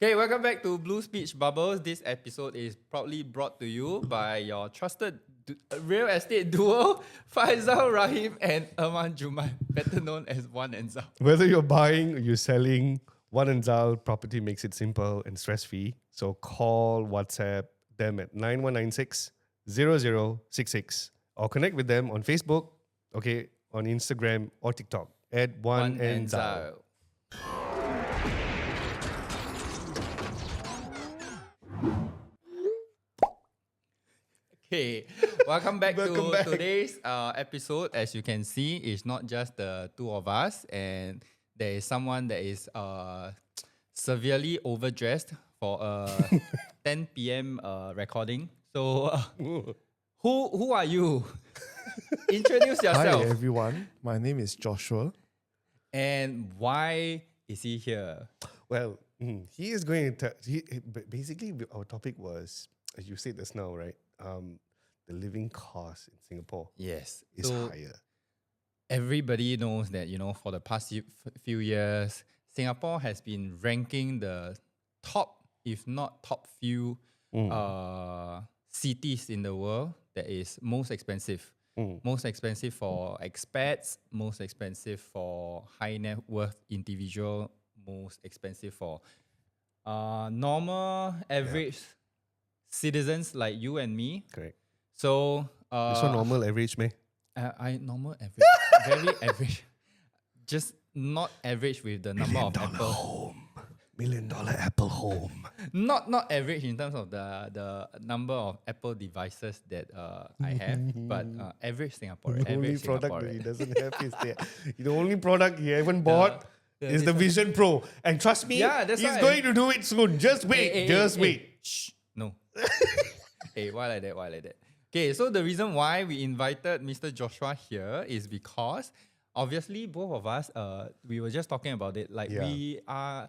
Okay, welcome back to Blue Speech Bubbles. This episode is proudly brought to you by your trusted real estate duo, Faisal Rahim and Arman Juman, better known as One and Zal. Whether you're buying or you're selling, One and Zal Property makes it simple and stress-free. So call, WhatsApp them at 9196 0066 or connect with them on Facebook, okay, on Instagram or TikTok at One and Zal. Okay, welcome back Welcome to back. today's episode. As you can see, it's not just the two of us, and there is someone that is severely overdressed for a 10 p.m. Recording. So, who are you? Introduce Hi yourself. everyone, my name is Joshua. And why is he here? Well, he is going to... basically, our topic was, as you said just now, right? The living cost in Singapore Yes. is So higher. everybody knows that, for the past few years, Singapore has been ranking the top, if not top few, cities in the world that is most expensive. Most expensive for expats, most expensive for high net worth individual, most expensive for normal, average citizens like you and me. Correct. So, This one normal average, meh? I normal average, very average, just not average with the number of Apple. home. $1 million Apple home. Not average in terms of the number of Apple devices that I have, but average Singaporean. The only Average product that he Singaporean. doesn't have is the only product he haven't bought is the Vision Pro. And trust me, Yeah, that's he's why going to do it soon. Just wait. Just wait. Shh, no. Hey, why like that? Why like that? Okay, so the reason why we invited Mr. Joshua here is because obviously both of us, we were just talking about it. Like Yeah. we are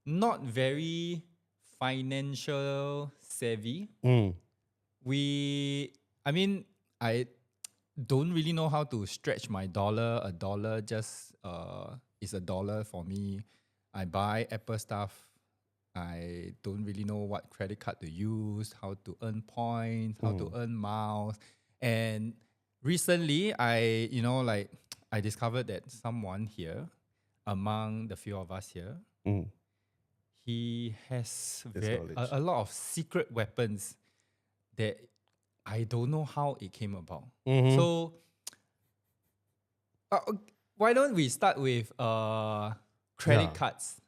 not very financial savvy. I don't really know how to stretch my dollar. A dollar just is a dollar for me. I buy Apple stuff. I don't really know what credit card to use, how to earn points, how to earn miles. And recently, I discovered that someone here, among the few of us here, he has knowledge. a lot of secret weapons that I don't know how it came about. So, why don't we start with credit Yeah. cards?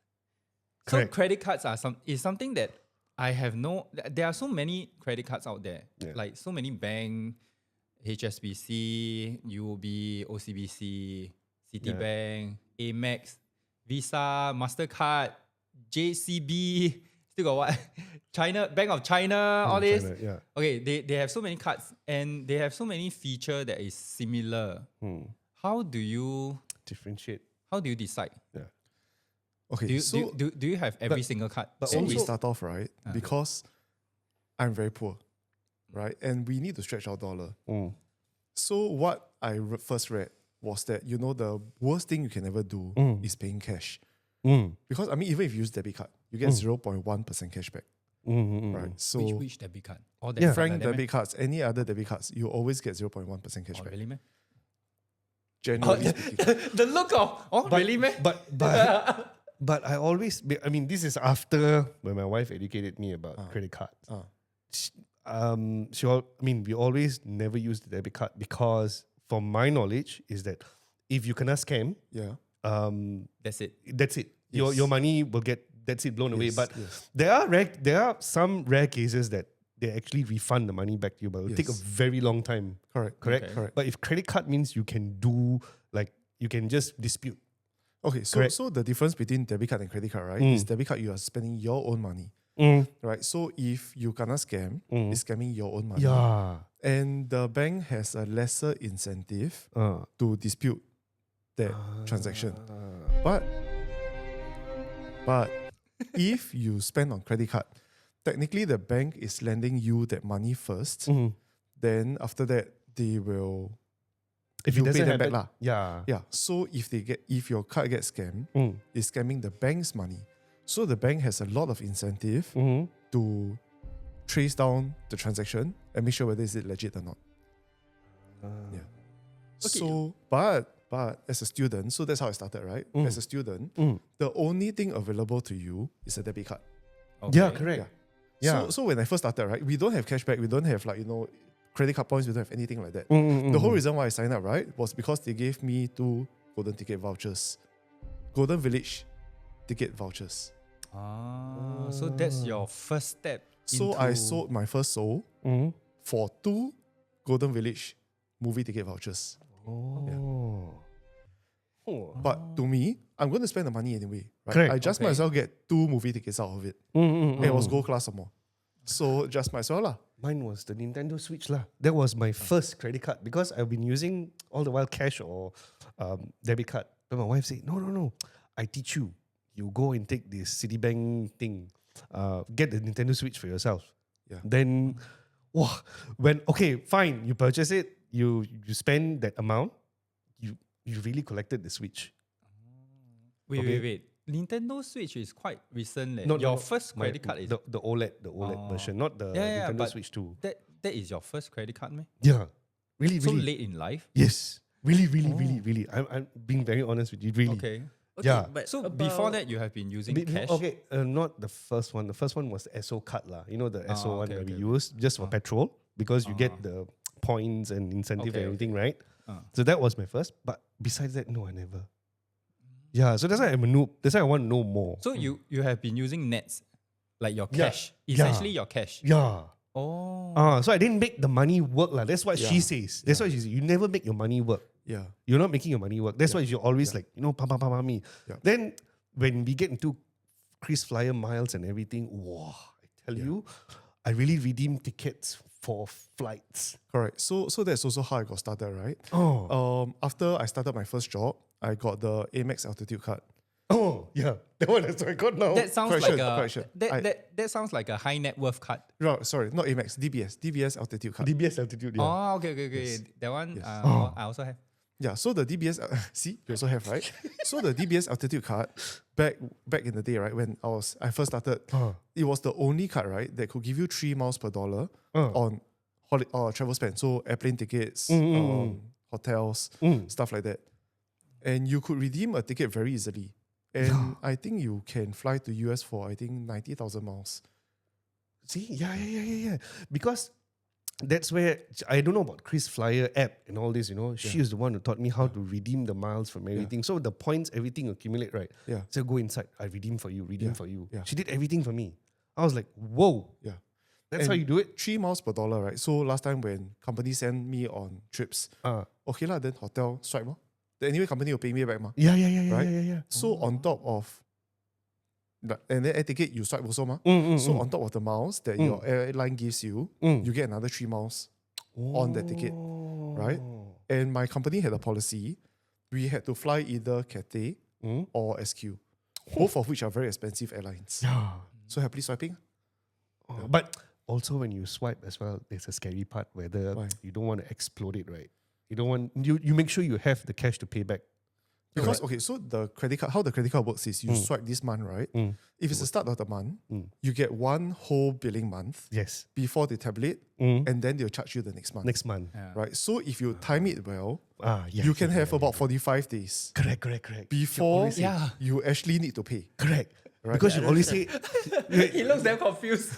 So Correct. credit cards is something that I have there are so many credit cards out there. Yeah. Like so many bank, HSBC, UOB, OCBC, Citibank, Amex, Visa, MasterCard, JCB, still got what? Bank of China, all this. China, yeah. Okay, they have so many cards and they have so many feature that is similar. How do you Differentiate. decide? Yeah. Okay, Do you, so do you have every single card? but so that we is- start off right because I'm very poor, right, and we need to stretch our dollar. So what I first read was that the worst thing you can ever do is paying cash, because even if you use debit card, you get 0.1% cashback, right? So which debit card? All Yeah. Frank like that, meh? debit cards, any other debit cards, you always get 0.1% Oh, cashback. really, man? Generally speaking. The look of really, man? But I always, this is after when my wife educated me about credit cards. We always never use the debit card because, from my knowledge, is that if you cannot scam, Yeah. That's it. that's it. Yes. Your money will get blown away. Yes, But yes. there are some rare cases that they actually refund the money back to you, but it will take a Yes. very long time. Correct. Correct. Okay. Correct. But if credit card means you can do you can just dispute. Okay, Correct. so the difference between debit card and credit card, right, is debit card you are spending your own money, right? So if you gonna scam, it's scamming your own money. Yeah. And the bank has a lesser incentive to dispute that transaction. But if you spend on credit card, technically the bank is lending you that money first. Then after that, they will If you it pay doesn't them back happen, lah. Yeah. So if your card gets scammed, it's scamming the bank's money. So the bank has a lot of incentive to trace down the transaction and make sure whether is it legit or not. Yeah. Okay. So, but as a student, so that's how I started, right? As a student, the only thing available to you is a debit card. Okay. Yeah, correct. Yeah. So when I first started, right, we don't have cashback, we don't have credit card points, we don't have anything like that. Mm, The whole reason why I signed up, right, was because they gave me 2 golden ticket vouchers. Golden Village ticket vouchers. So that's your first step. So I sold my first soul for 2 Golden Village movie ticket vouchers. But to me, I'm going to spend the money anyway. Right? Correct. I just might as well get 2 movie tickets out of it. And it was gold class some more. So just might as well lah. Mine was the Nintendo Switch lah. That was my first credit card because I've been using all the while cash or debit card. But my wife said, no, I teach you. You go and take this Citibank thing. Get the Nintendo Switch for yourself. Yeah. Then, okay, fine, you purchase it, you spend that amount, you really collected the Switch. Wait. Nintendo Switch is quite recent. No, your no, first my- credit card is the OLED version, not the Nintendo but Switch 2. that is your first credit card, man. Yeah, really, So really. late in life. Yes, really. I'm being very honest with you, really. Okay. Yeah. But So before that, you have been using cash. Okay, not the first one. The first one was the SO card lah. You know the SO one okay, that we okay. use just for petrol because you get the points and incentive Okay, and everything, right? Ah. So that was my first. But besides that, no, I never. Yeah, so that's why I'm a noob. That's why I want to know more. So you have been using nets, like your Yeah. cash, essentially your cash. Yeah. Oh. So I didn't make the money work lah. That's what she Yeah. says. That's what she says. You never make your money work. Yeah. You're not making your money work. That's why you're always like, pam me. Yeah. Then when we get into Chris Flyer miles and everything, wow, I tell you, I really redeem tickets for flights. Correct. So that's also how I got started, right? Oh, After I started my first job, I got the Amex Altitude card. Yeah, that one is what I got now. That sounds correction, like a correction. that sounds like a high net worth card. No, sorry, not Amex, DBS Altitude card. DBS altitude. Yeah. Oh, okay. Yes. That one Yes. I also have. Yeah, so the DBS, see, you also have, right? So the DBS Altitude card, back in the day, right, when I first started, it was the only card, right, that could give you 3 miles per dollar on travel spend. So airplane tickets, hotels, stuff like that. And you could redeem a ticket very easily. And I think you can fly to US for, 90,000 miles. See, yeah. Because that's where I don't know about Chris Flyer app and all this. She's the one who taught me how to redeem the miles from everything. So the points, everything accumulate, right? Yeah. So go inside. I redeem for you. For you. Yeah. She did everything for me. I was like, whoa. Yeah. That's how you do it. 3 miles per dollar, right? So last time when companies send me on trips, okay lah, then hotel swipe ma. Then anyway, company will pay me back ma. Yeah. Right? Yeah. So on top of, and then air ticket you swipe also ma. So on top of the miles that your airline gives you, you get another 3 miles on that ticket, right? And my company had a policy, we had to fly either Cathay or SQ, both of which are very expensive airlines. Yeah. So happily swiping. But also when you swipe as well, there's a scary part whether Why? you don't want to explode it, right? You don't want you make sure you have the cash to pay back. Because okay, so the credit card, how the credit card works is you swipe this month, right? If it's the start of the month, you get 1 whole billing month Yes. before they tabulate, and then they'll charge you the next month. Next month. Yeah. Right? So if you time it well, Yeah. you can have about 45 days Correct. before always say- you actually need to pay. Correct. Right. Because you always say, He looks damn confused.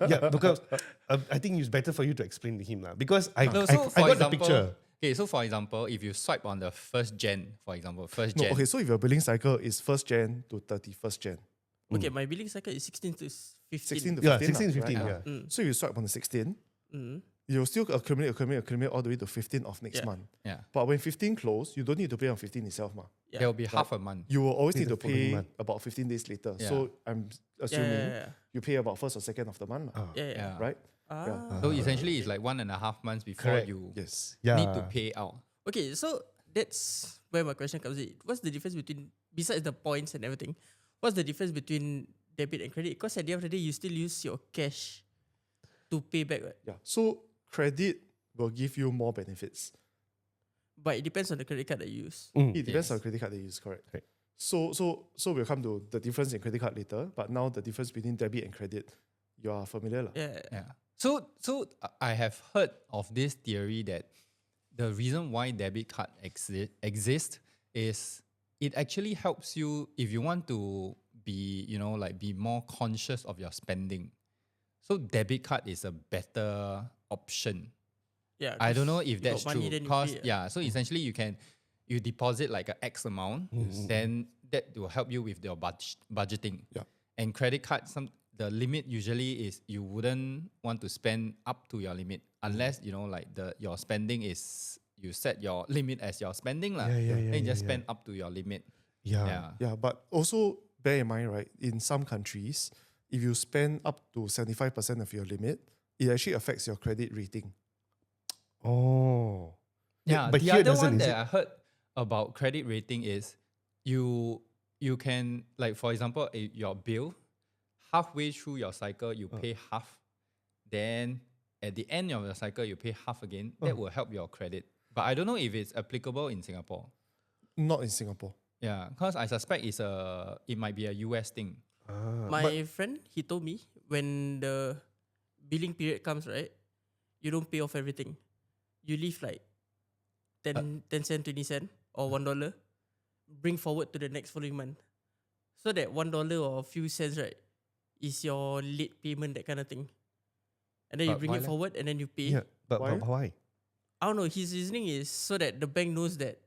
yeah, because I think it's better for you to explain to him lah. Because I No, got so for the example, picture. Okay, so for example, if you swipe on the first gen, for example, first No, gen. okay, so if your billing cycle is 1st Jan to 31st Jan, Okay, my billing cycle is 16 to 15. 16 to 15. Yeah, lah, 16, 15, right? yeah. So you swipe on the 16, Mm. you'll still accumulate all the way to 15 of next Yeah. month. Yeah. But when 15 close, you don't need to pay on 15 itself ma. Yeah. There will be half a month. You will always Need need to the following pay month. about 15 days later. Yeah. So I'm Yeah, assuming yeah. you pay about 1st or 2nd of the month, lah, Yeah. Yeah. right? Ah. So essentially, it's like 1.5 months before Correct. you Yes. Yeah. need to pay out. Okay, so that's where my question comes in. What's the difference between, besides the points and everything, what's the difference between debit and credit? Because at the end of the day, you still use your cash to pay back, right? Yeah. So credit will give you more benefits. But it depends on the credit card that you use. It depends Yes. on the credit card that you use, correct? So we'll come to the difference in credit card later. But now the difference between debit and credit, you are familiar lah. Yeah. Yeah. So I have heard of this theory that the reason why debit card exists is it actually helps you if you want to be, be more conscious of your spending. So debit card is a better option. Yeah. I don't 'cause know if you got that's money, true. then you Cause pay, so essentially you deposit like a X amount, then that will help you with your budgeting. Yeah. And credit card, the limit usually is you wouldn't want to spend up to your limit unless your spending is you set your limit as your spending lah. Then you just spend up to your limit. Yeah. Yeah, but also bear in mind, right? In some countries, if you spend up to 75% of your limit, it actually affects your credit rating. Oh. Yeah, but the here other doesn't, one is that it? I heard about credit rating is you can, like, for example, your bill, halfway through your cycle you pay half, then at the end of your cycle you pay half again. That will help your credit. But I don't know if it's applicable in Singapore. Not in Singapore. Yeah, because I suspect it might be a US thing. My friend, he told me when the billing period comes, right, you don't pay off everything. You leave like 10 cent, 20 cent or $1, bring forward to the next following month. So that $1 or a few cents, right, is your late payment, that kind of thing. And then you But bring why it leh? forward and then you pay. Yeah. But Why? why? I don't know, his reasoning is so that the bank knows that,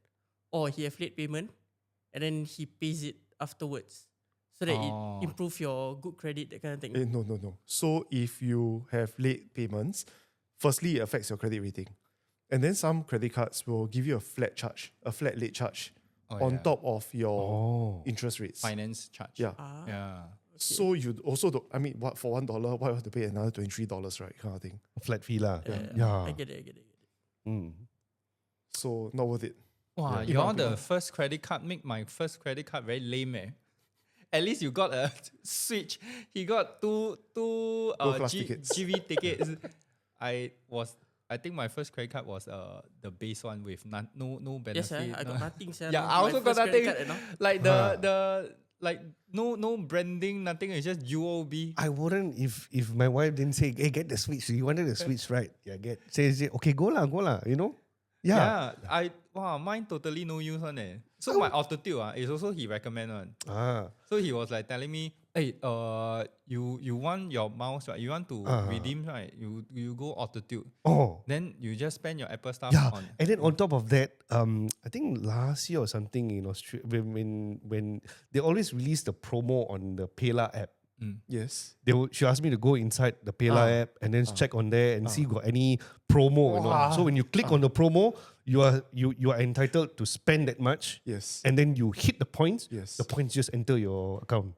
oh, he have late payment, and then he pays it afterwards. So that Oh. it improve your good credit, that kind of thing. No. So if you have late payments, firstly, it affects your credit rating. And then some credit cards will give you a flat late charge on top of your Oh. interest rates. Finance charge. Yeah. Yeah. So you also don't, I mean, what, for $1, why you have to pay another $23, right? Kind of thing. Flat fee lah. Yeah. I get it. Mm. So not worth it. Wow, Yeah. you're the first credit card make my first credit card very lame. At least you got a Switch. He got two Gold-class tickets. GV tickets. I think my first credit card was the base one with no benefit. Yes, I got nothing. Sir. Yeah, I My also got first credit nothing. card, you know. Like the like no branding, nothing. It's just UOB. I wouldn't if my wife didn't say, "Hey, get the Switch." You wanted the Switch, right? Yeah, say, okay, go lah. You know? Yeah. Mine totally no use one. So my altitude is also he recommend one. So he was like telling me, hey, you want your mouse, right? You want to redeem, right? You go altitude. Oh. Then you just spend your Apple stuff Yeah, on. and then on top of that, I think last year or something in Australia, when they always release the promo on the Payla app, Yes. she asked me to go inside the Payla app and then check on there and see if got any promo. You know? So when you click on the promo, you are entitled to spend that much. Yes. And then you hit the points. Yes. The points just enter your account.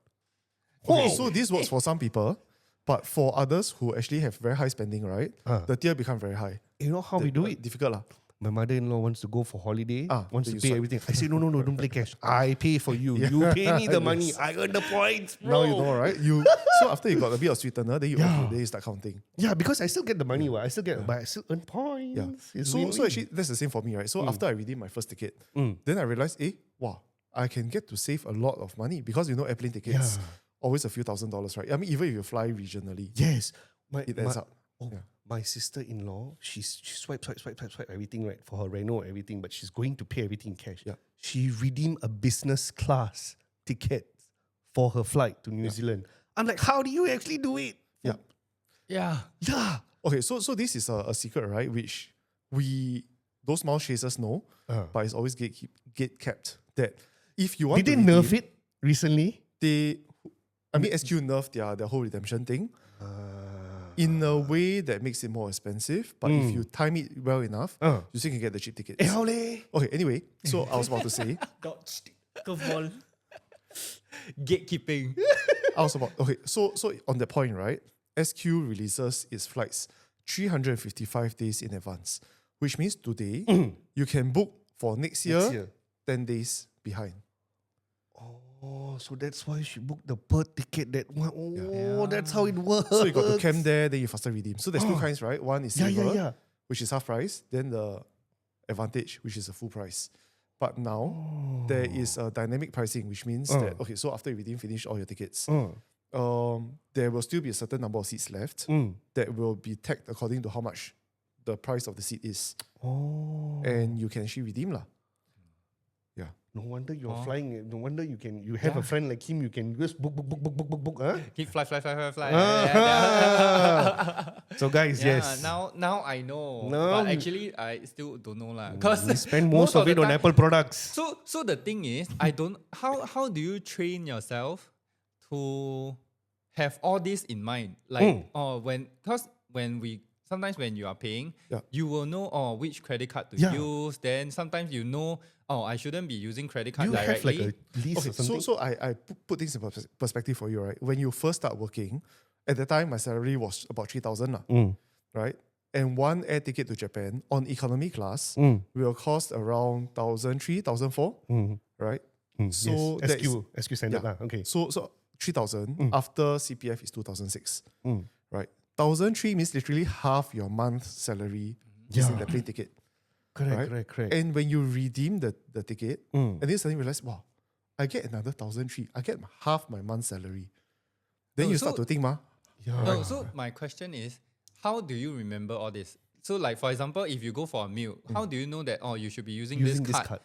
Okay, so this works for some people, but for others who actually have very high spending, right? The tier become very high. You know how we do it? Difficult lah. My mother-in-law wants to go for holiday, wants then to you pay everything. I say, no, don't play cash. I pay for you. You pay me the money. I earn the points, bro. Now you know, right? So after you got a bit of sweetener, then you start counting. Yeah, because I still get the money. I still get, but I still earn points. Yeah. It's So win-win. actually that's the same for me, right? So after I redeemed my first ticket, then I realized, wow, I can get to save a lot of money because airplane tickets always a few $1,000s, right? I mean, even if you fly regionally, Yes. it adds up. My sister-in-law, she swipe everything, right, for her Renault, everything, but she's going to pay everything in cash. Yeah. She redeemed a business class ticket for her flight to New Zealand. I'm like, how do you actually do it? Yeah. Yeah. Yeah. Okay, so this is a secret, right? Which those mouse chasers know, but it's always gate kept. That if you want Did to they nerf redeem, it recently? SQ nerfed their whole redemption thing in a way that makes it more expensive. But if you time it well enough, you still can get the cheap tickets. Eh, how leh? Okay, anyway, so I was about to say, Curveball. Gatekeeping. so on that point, right? SQ releases its flights 355 days in advance, which means today you can book for next year 10 days behind. Oh, so that's why she booked the per ticket that one. Oh, that's how it works. So you got to camp there, then you faster redeem. So there's two kinds, right? One is silver, Yeah. which is half price, then the advantage, which is a full price. But now there is a dynamic pricing, which means that okay, so after you finish all your tickets, there will still be a certain number of seats left that will be tagged according to how much the price of the seat is, and you can actually redeem lah. Yeah. No wonder you're flying. No wonder you have a friend like him. You can just book. Huh? Keep fly. So guys, Yeah, yes. now I know. Now But actually, I still don't know lah. Because we spend most of the it on time- Apple products. So the thing is, I don't. How do you train yourself to have all this in mind? Like, sometimes when you are paying, Yeah. you will know which credit card to Yeah. use. Then sometimes you know, I shouldn't be using credit card You have like directly. a lease Okay, or something. so I put things in perspective for you, right? When you first start working, at the time my salary was about 3,000 lah, right? And one air ticket to Japan on economy class will cost around 1,300, 1,400, right? So that is- SQ standard yeah. lah. Okay. So 3,000 after CPF is 2,600, right? 1,300 means literally half your month's salary is in the plane ticket. Correct. And when you redeem the ticket, and then suddenly realize, wow, I get another 1,300. I get half my month's salary. Then No, you so- start to think, No, so my question is, how do you remember all this? So like for example, if you go for a meal, how do you know that you should be using Using this this card? card.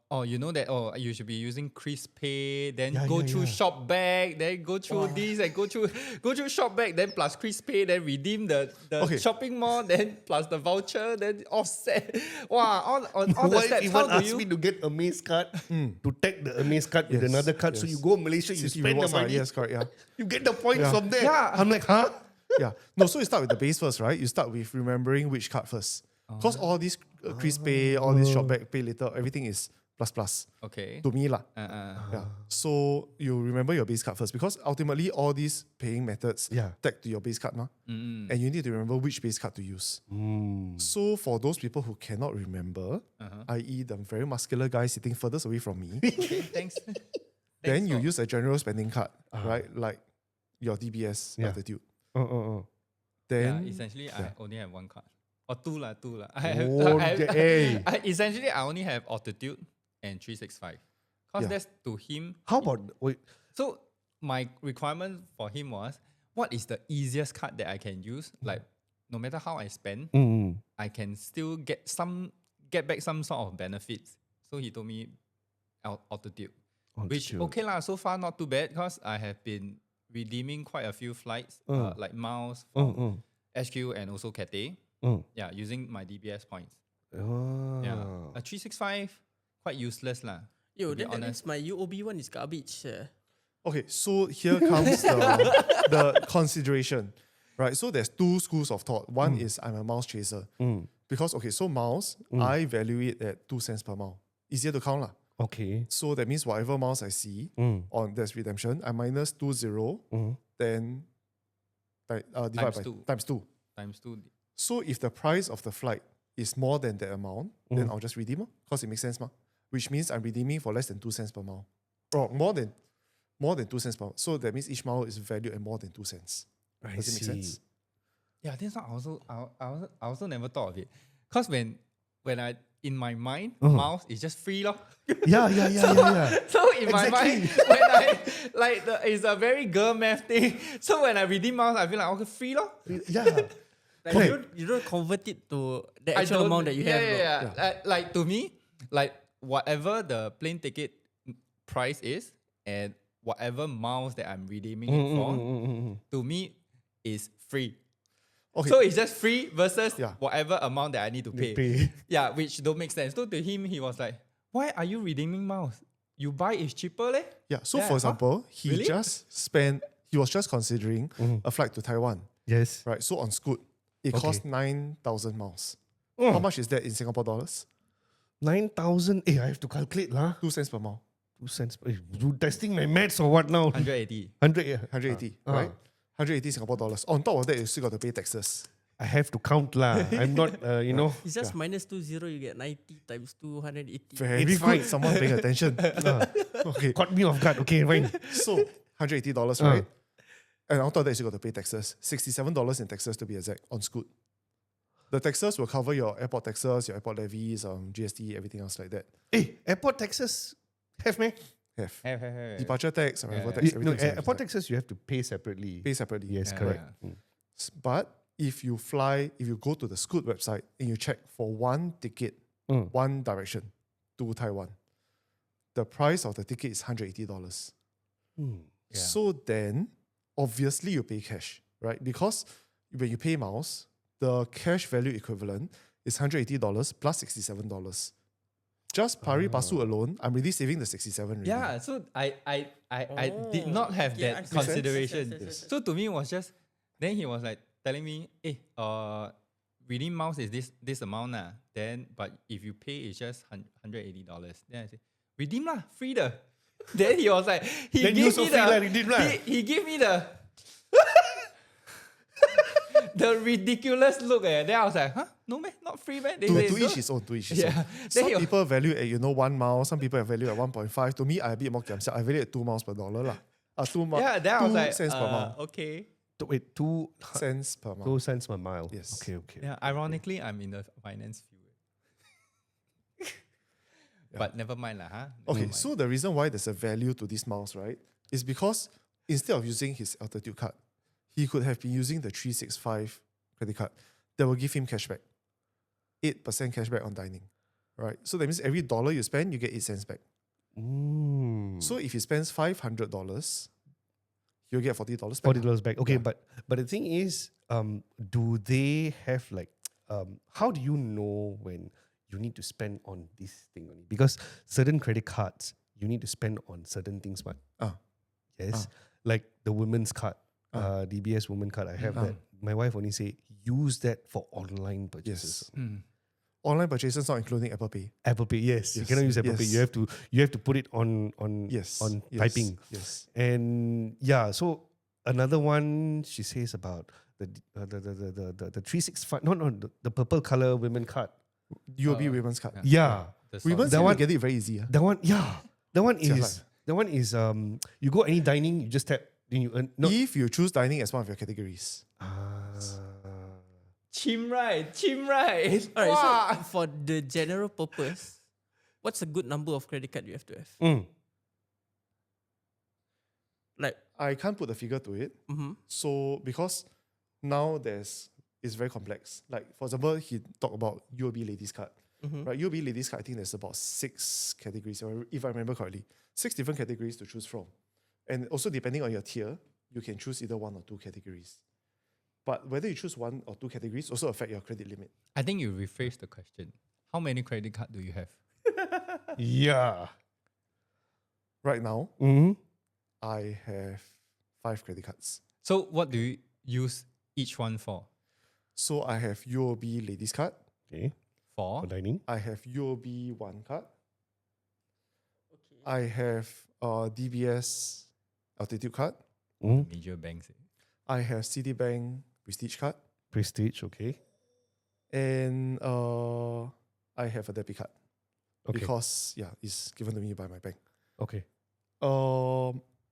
Or you know that you should be using Chris Pay, then Yeah, go yeah, through yeah. shop back, then go through this and go through shop back, then plus Chris Pay, then redeem the Okay. shopping mall, then plus the voucher, then offset. Wow, all the Why steps. even How do ask you? me to get a Amaze card to tag the Amaze card with Yes, another card? So yes. you go Malaysia, you City spend the rewards, money, yes, correct, yeah. you get the points Yeah. from there. Yeah. I'm like, huh? Yeah. No, so you start with the base first, right? You start with remembering which card first. Because all these Chris Pay, all this shop back, pay later, everything is plus Okay. to me lah. Uh-huh. Yeah. So you remember your base card first because ultimately all these paying methods Yeah. tag to your base card now. Mm-mm. And you need to remember which base card to use. So for those people who cannot remember, i.e. the very muscular guy sitting furthest away from me, Okay, thanks. then you for- use a general spending card, right? Like your DBS Yeah. Altitude. Yeah, Then essentially I only have one card. Or two lah. Oh, hey. Essentially I only have Altitude and 365. Because Yeah. that's to him. How about wait? So my requirement for him was, what is the easiest card that I can use? Like no matter how I spend, I can still get back some sort of benefits. So he told me Altitude. Which Altitude. okay lah, so far not too bad because I have been redeeming quite a few flights, like miles from HQ and also Cathay. Yeah, using my DBS points. Yeah, a 365 quite useless lah. Yo, to be then that honest. means my UOB one is garbage. okay, so here comes the consideration, right? So there's two schools of thought. One is I'm a miles chaser because okay, so miles I value it at 2 cents per mile. Easier to count lah. Okay. So that means whatever miles I see on there's redemption, I minus 20, then divide by times 2. Times 2. So if the price of the flight is more than that amount, then I'll just redeem because it makes sense, ma. Which means I'm redeeming for less than 2 cents per mile. Or more than 2 cents per mile. So that means each mile is valued at more than 2 cents. Does it make sense? Yeah, this one I also never thought of it. Because when I in my mind, miles is just free lor. Yeah. So in my mind, when I it's a very girl math thing. So when I redeem miles, I feel like okay, free lor. Yeah. Like you don't convert it to the I actual don't- amount that you have. bro. Yeah. Like to me, like whatever the plane ticket price is and whatever miles that I'm redeeming it for, to me is free. Okay. So it's just free versus Yeah. whatever amount that I need to pay. Pay. Yeah, which don't make sense. So to him, he was like, why are you redeeming miles? You buy is cheaper leh? Yeah. So Yeah, for example, he Really? he was just considering a flight to Taiwan. Yes. Right. So on Scoot, it Okay. costs 9,000 miles. How much is that in Singapore dollars? 9,000. I have to calculate lah. 2 cents per mile. 2 cents. You testing my maths or what now? 180. 100. Yeah. 180, right? 180 Singapore dollars. On top of that, you still got to pay taxes. I have to count lah. I'm not. It's just minus 20, you get 90 times 280. Very It's good. fine. Someone paying attention. Okay. Caught me off guard. Okay, fine. So $180, right? And on top of that, you got to pay taxes. $67 in taxes to be exact on Scoot. The taxes will cover your airport taxes, your airport levies, GST, everything else like that. Hey, airport taxes have me. Have Have. departure tax, arrival Yeah. tax, No, everything. airport taxes you have to pay separately. pay separately. Yes, Yeah, correct. yeah. But if you go to the Scoot website and you check for one ticket, Mm. one direction to Taiwan, the price of the ticket is $180. Mm. Yeah. So then, obviously, you pay cash, right? Because when you pay miles, the cash value equivalent is $180 plus $67. Just pari passu alone, I'm really saving the 67 already. Yeah, so I did not have okay, that I see. consideration. Yes. So to me it was just, then he was like telling me, hey, redeem miles is this amount then but if you pay it's just $180. Then I said, redeem lah, free the. Then he was like, he Then you gave also me free lah, the, redeem lah. he gave me the the ridiculous look. Then I was like, huh? No man, not free man. They To say, each "No." his own, to each his Yeah. own. Then Some he was- people value at 1 mile, some people have value at 1.5. To me, I a bit more kiamsiak. I value at 2 miles per dollar lah. 2 Yeah, then I was like, cents per mile. okay. Wait, 2 Cents per mile. 2 cents per mile. Yes. Okay, okay. Yeah, ironically, I'm in the finance field. But never mind lah, huh? Okay, Never mind. so the reason why there's a value to these miles, right, is because instead of using his Altitude card, he could have been using the 365 credit card that will give him cashback. 8% cashback on dining, right? So that means every dollar you spend, you get 8 cents back. Mm. So if he spends $500, he'll get $40 back. $40 back. Okay, Yeah. but the thing is, do they have like how do you know when you need to spend on this thing only? Because certain credit cards you need to spend on certain things, but yes, like the women's card, DBS women card, I have that. My wife only say use that for online purchases. Yes. Mm. Online purchases not including Apple Pay. Apple Pay, yes, you Yes, cannot use Apple Pay. yes. You have to put it on Yes. on yes, typing. Yes. And yeah, so another one she says about the 365, no, the purple color women card. UOB women's card. Yeah, The Women's that card, one- you get it very easy. that one. Yeah, that one Jialat. is you go any dining, you just tap, then you earn. No, If you choose dining as one of your categories. Chim right. Alright, so for the general purpose, what's a good number of credit card you have to have? Mm. Like, I can't put a figure to it. So because now it's very complex. Like for example, he talked about UOB ladies card. Right, UOB ladies card, I think there's about 6 categories, if I remember correctly. 6 different categories to choose from. And also depending on your tier, you can choose either 1 or 2 categories. But whether you choose 1 or 2 categories also affect your credit limit. I think you rephrase the question. How many credit card do you have? Yeah. Right now, Mm-hmm. I have 5 credit cards. So what do you use each one for? So I have UOB ladies card. Okay. For? For dining. I have UOB One card. I have DBS Altitude card. Mm. Major banks. I have Citibank Prestige card. Prestige. Okay. And I have a debit card. Okay. Because it's given to me by my bank. Okay.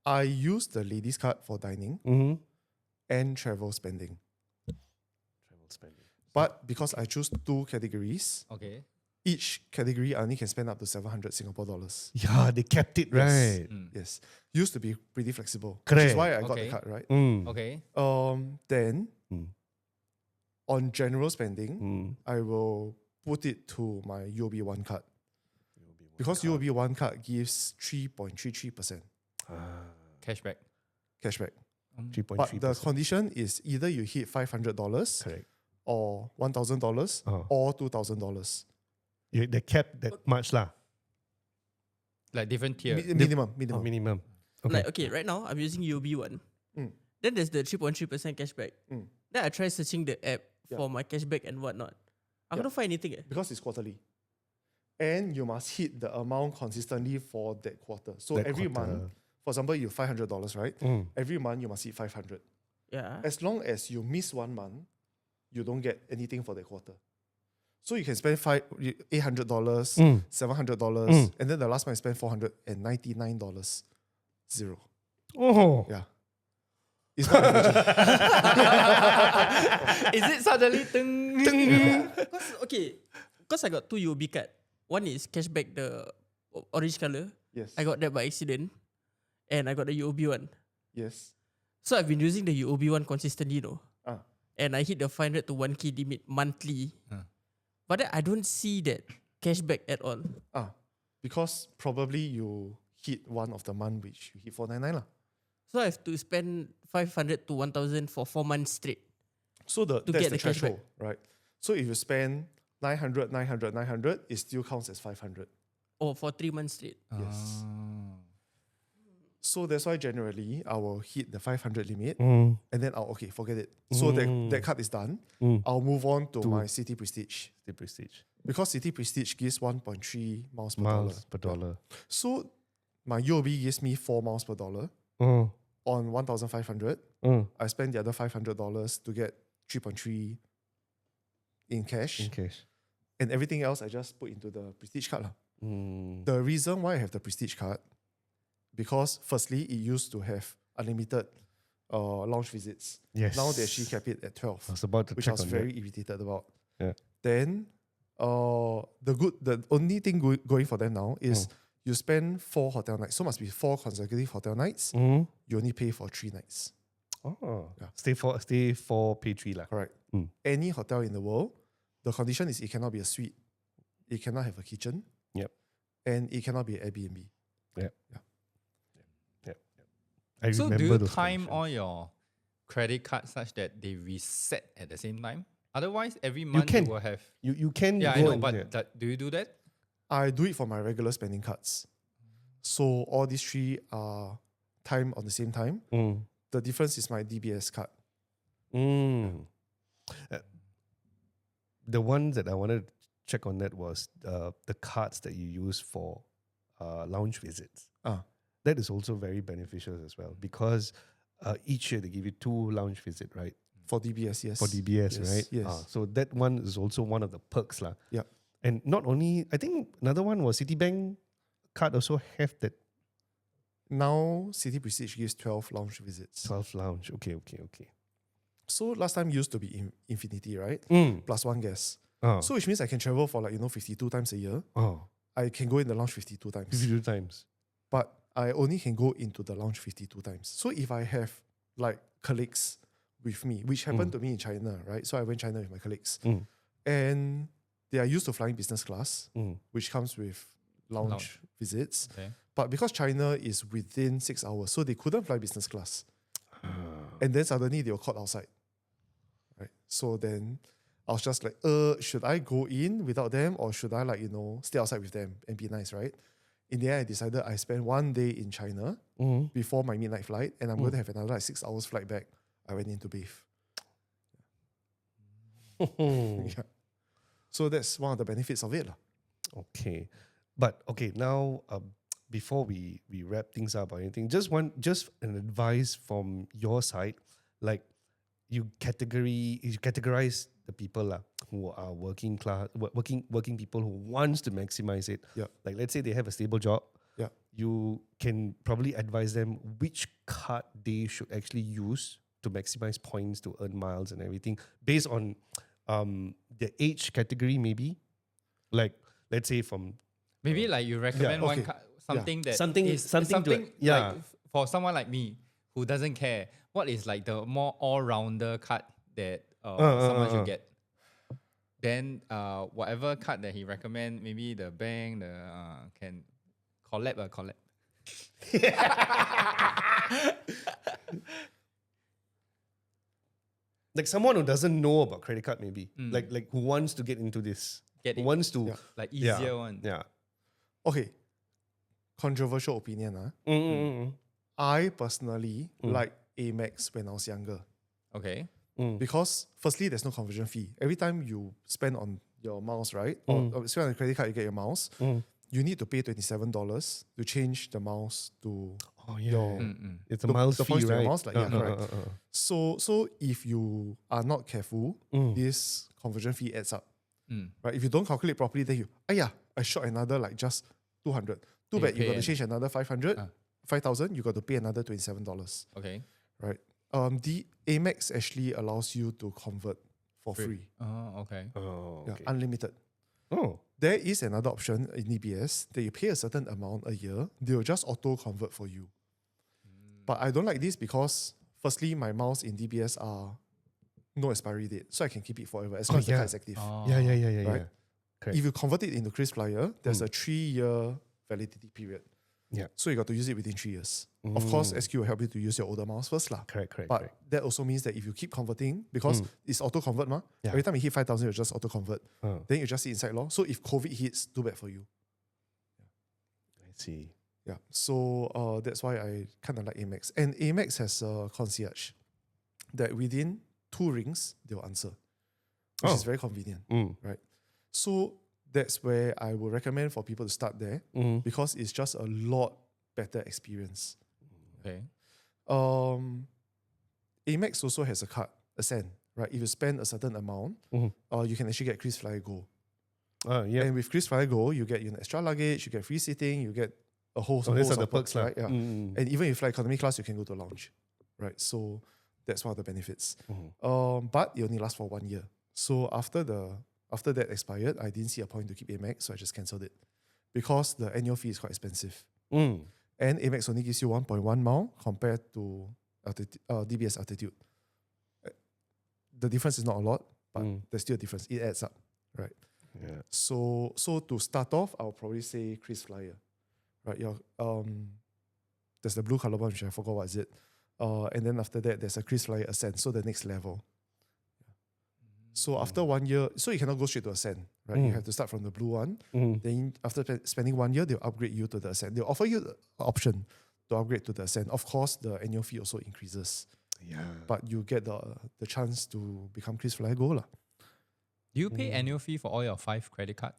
I use the ladies card for dining Mm-hmm. and travel spending. Travel spending. But because I choose 2 categories, Okay. each category I only can spend up to 700 Singapore dollars. Yeah, they kept it right. Mm. Yes. Used to be pretty flexible. Which Correct. is why I got the Okay. card, right? Mm. Okay. Then Mm. on general spending, Mm. I will put it to my UOB One card. UOB Because card. UOB One card gives 3.33% Cashback. cashback. 3.3%. But the condition is either you hit $500 correct. or $1,000 or $2,000. They kept that much lah. Like different tier. Minimum. Oh, minimum. Okay. like okay, right now I'm using UOB one. Mm. Then there's the 3.3% cashback. Mm. Then I try searching the app Yeah. for my cashback and whatnot. I Yeah. couldn't find anything. Because it's quarterly. And you must hit the amount consistently for that quarter. So That every quarter. month, for example, you $500, right? Mm. Every month you must hit 500. Yeah. As long as you miss 1 month, you don't get anything for that quarter. So you can spend $800, Mm. $700, Mm. and then the last month you spend $499. Zero. Oh. Yeah. It's not averaging. Is it suddenly Because I got two UOB card. One is cashback, the orange color. Yes. I got that by accident, and I got the UOB one. Yes. So I've been using the UOB one consistently, Ah. and I hit the 500 to 1K limit monthly. But then I don't see that cashback at all. Because probably you hit one of the month which you hit 499 lah. So I have to spend 500 to 1,000 for 4 months straight. So that's get the the cashback. threshold, right? So if you spend 900, 900, 900, it still counts as 500. Or for 3 months straight. Yes. So that's why generally I will hit the 500 limit Mm. and then forget it. So that card is done. I'll move on to my City Prestige. The prestige. Because City Prestige gives 1.3 miles per dollar. Miles per dollar. So my UOB gives me 4 miles per dollar Mm. on 1,500. Mm. I spend the other $500 to get 3.3 in cash. In cash. And everything else I just put into the Prestige card lah. Mm. The reason why I have the Prestige card, because firstly, it used to have unlimited lounge visits. Yes. Now they actually kept it at 12, I was about to which check I was on very irritated about. Yeah. Then the only thing going for them now is you spend 4 hotel nights. So must be 4 consecutive hotel nights. that. Mm. You only pay for 3 nights. Oh. Yeah. Stay for pay 3 lah. Correct. Mm. Any hotel in the world, the condition is it cannot be a suite. It cannot have a kitchen. Yep. And it cannot be an Airbnb. I So remember do you those time conditions. all your credit cards such that they reset at the same time? Otherwise, every month you can. will have. You can Yeah, I go know, and- but yeah. do you do that? I do it for my regular spending cards. So all these 3 are timed on the same time. Mm. The difference is my DBS card. Mm. The one that I wanted to check on that was the cards that you use for lounge visits. Ah. That is also very beneficial as well because each year they give you 2 lounge visit, right? For DBS, yes. For DBS, Yes, right? yes. So that one is also one of the perks lah. Yep. And not only, I think another one was Citibank card also have that Now City Prestige gives 12 lounge visits. 12 lounge. Okay. So last time used to be infinity, right? Mm. Plus 1 guest. Oh. So which means I can travel for 52 times a year. oh. I can go in the lounge 52 times. 52 times. But I only can go into the lounge 52 times. So if I have colleagues with me, which happened to me in China, right? So I went China with my colleagues. Mm. And they are used to flying business class, Mm. which comes with lounge visits. Okay. But because China is within 6 hours, so they couldn't fly business class. And then suddenly they were caught outside. Right. So then I was just like, should I go in without them or should I stay outside with them and be nice, right? In the end, I decided I spend 1 day in China Mm. before my midnight flight and I'm going to have another 6 hours flight back. I went in to bathe. Yeah. So that's one of the benefits of it. Okay. But okay, now before we wrap things up or anything, just an advice from your side, like you categorize the people who are working class, working people who wants to maximize it. Yeah. Like let's say they have a stable job. Yeah. You can probably advise them which card they should actually use to maximize points to earn miles and everything based on the age category maybe. Like let's say from Maybe like you recommend one okay. something that Something- is something to- something yeah. like for someone like me who doesn't care. What is like the more all-rounder card that someone should get? Then whatever card that he recommend, maybe the bank can collab. like someone who doesn't know about credit card maybe. Like who wants to get into this. Get Who it. wants to Yeah. Like yeah, easier one. Yeah. Okay. Controversial opinion. I personally like Amex when I was younger. Okay. Because firstly, there's no conversion fee. Every time you spend on your miles, right? Or spend on a credit card, you get your miles. You need to pay $27 to change the miles to Oh yeah. your It's a the- miles the fee, points to your right? miles, correct. So if you are not careful, this conversion fee adds up. Right? If you don't calculate properly, then I shot another just 200. Too You bad you pay got to change another 500, 5,000, you got to pay another $27. Okay. Right? The Amex actually allows you to convert for free. Oh, okay. Oh, Yeah, okay. unlimited. Oh, There is another option in DBS that you pay a certain amount a year, they will just auto convert for you. But I don't like this because, firstly, my miles in DBS are no expiry date, so I can keep it forever as long as the yeah. card is active. Oh. yeah. Right. Correct. If you convert it into KrisFlyer, there's a 3-year validity period. Yeah. So you got to use it within 3 years. Of course, Mm. SQ will help you to use your older miles first lah. Correct. But that also means that if you keep converting, because it's auto convert ma, Yeah. every time you hit 5,000, you just auto convert. Oh, Then you just sit inside law. So if COVID hits, too bad for you. I see. Yeah. So that's why I kind of like Amex. And Amex has a concierge that within 2 rings, they'll answer, which is Oh. very convenient. Mm. So that's where I would recommend for people to start there Mm. because it's just a lot better experience. Okay. Amex also has a card, a cent, right? If you spend a certain amount, Mhm. you can actually get KrisFlyer Go. Yeah. And with KrisFlyer Go, you get extra luggage, you get free sitting, you get a whole So these host are the of perks, right? Yeah. Mm. And even if you fly economy class, you can go to lounge, right? So that's one of the benefits. Mhm. But it only lasts for 1 year. So after that expired, I didn't see a point to keep Amex, so I just cancelled it because the annual fee is quite expensive. Mm. And Amex only gives you 1.1 mile compared to DBS Altitude. The difference is not a lot, but Mm. there's still a difference. It adds up, right? Yeah. So to start off, I'll probably say KrisFlyer, right? There's the blue color one, which I forgot what is it. And then after that, there's a KrisFlyer Ascent, so the next level. So after 1 year, so you cannot go straight to Ascent, right? You Mm. have to start from the blue one. Mm. Then after spending 1 year, they'll upgrade you to the Ascent. They'll offer you the option to upgrade to the Ascent. Of course, the annual fee also increases, Yeah. but you get the chance to become KrisFlyer Go lah. Do you pay annual fee for all your 5 credit cards?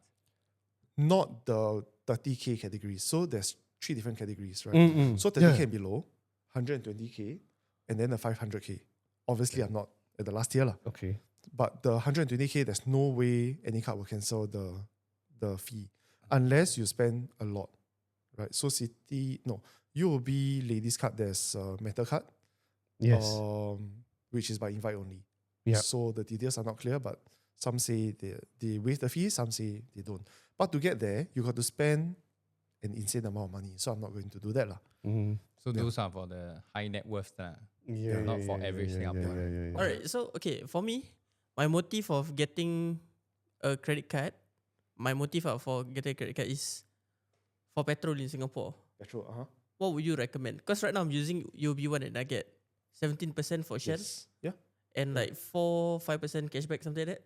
Not the 30K categories. So there's 3 different categories, right? Mm-mm. So 30K and below, 120K, and then the 500K. Obviously, I'm not at the last tier lah. Okay. But the 120K, there's no way any card will cancel the fee unless you spend a lot, right? So UOB ladies card, there's a metal card, Yes. which is by invite only. Yeah. So the details are not clear, but some say they waive the fee, some say they don't. But to get there, you got to spend an insane amount of money. So I'm not going to do that lah. Mm. So those are for the high net worth. Yeah. Not for average Singaporean. All right. So okay, for me, my motive of getting a credit card, for getting a credit card is for petrol in Singapore. Petrol, What would you recommend? Because right now I'm using UOB one and I get 17% for Shell yes. Yeah. and like 4-5% cashback, something like that.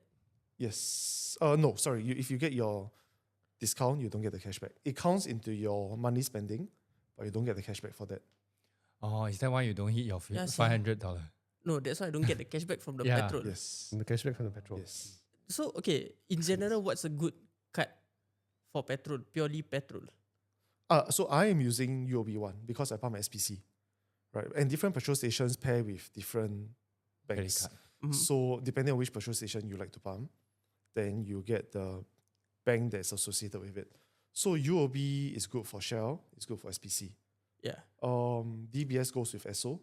Yes. No, sorry. If you get your discount, you don't get the cashback. It counts into your monthly spending, but you don't get the cashback for that. Oh, is that why you don't hit your Yeah, sir. $500? No, that's why I don't get the cashback from the Yeah. petrol. Yes. The cashback from the petrol. Yes. So okay, in general, what's a good card for petrol? Purely petrol. So I am using UOB one because I pump SPC, right? And different petrol stations pair with different Credit banks. card. Mhm. So depending on which petrol station you like to pump, then you get the bank that's associated with it. So UOB is good for Shell. It's good for SPC. Yeah. DBS goes with ESSO.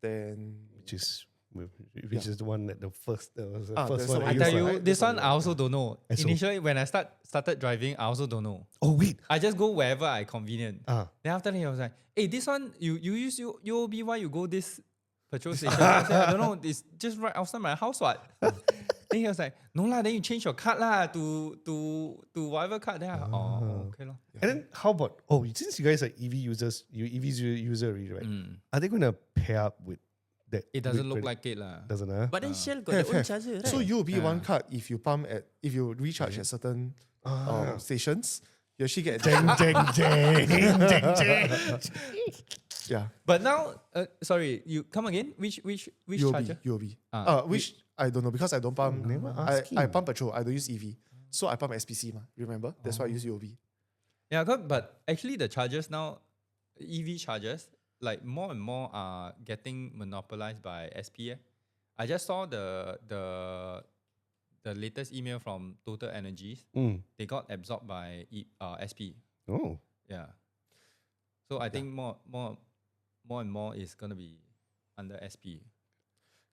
Then Which is the one that the first was the Ah, first that's one. the I one tell you you, right? this That's one what I you also don't know. SO. Initially, when I started driving, I also don't know. Oh wait. I just go wherever I convenient. Ah. Then after that, he was like, "Hey, this one you use UOB, why you go this petrol station?" I said, "I don't know. It's just right outside my house, what?" Then he was like, "No lah. Then you change your card lah to whatever card." Then okay lah. And then how about since you guys are EV users, you EV user already, right? Mm. Are they gonna pair up with that? It doesn't with look credit- like it lah. doesn't But then Shell got Have, their own have. charger, right? So UOB one Ah. card, if you recharge at certain stations, you actually get Ding ding ding ding ding. yeah. But now, sorry, you come again. Which charger? UOB. Ah, Which I don't know because I don't pump. Never I asking. pump petrol. I don't use EV. So I pump SPC ma. Remember? That's why I use UOB. Yeah, but actually the chargers now, EV chargers, like more and more are getting monopolized by SP. I just saw the latest email from Total Energies. Mm. They got absorbed by SP. Oh. Yeah. So I think more and more is gonna be under SP.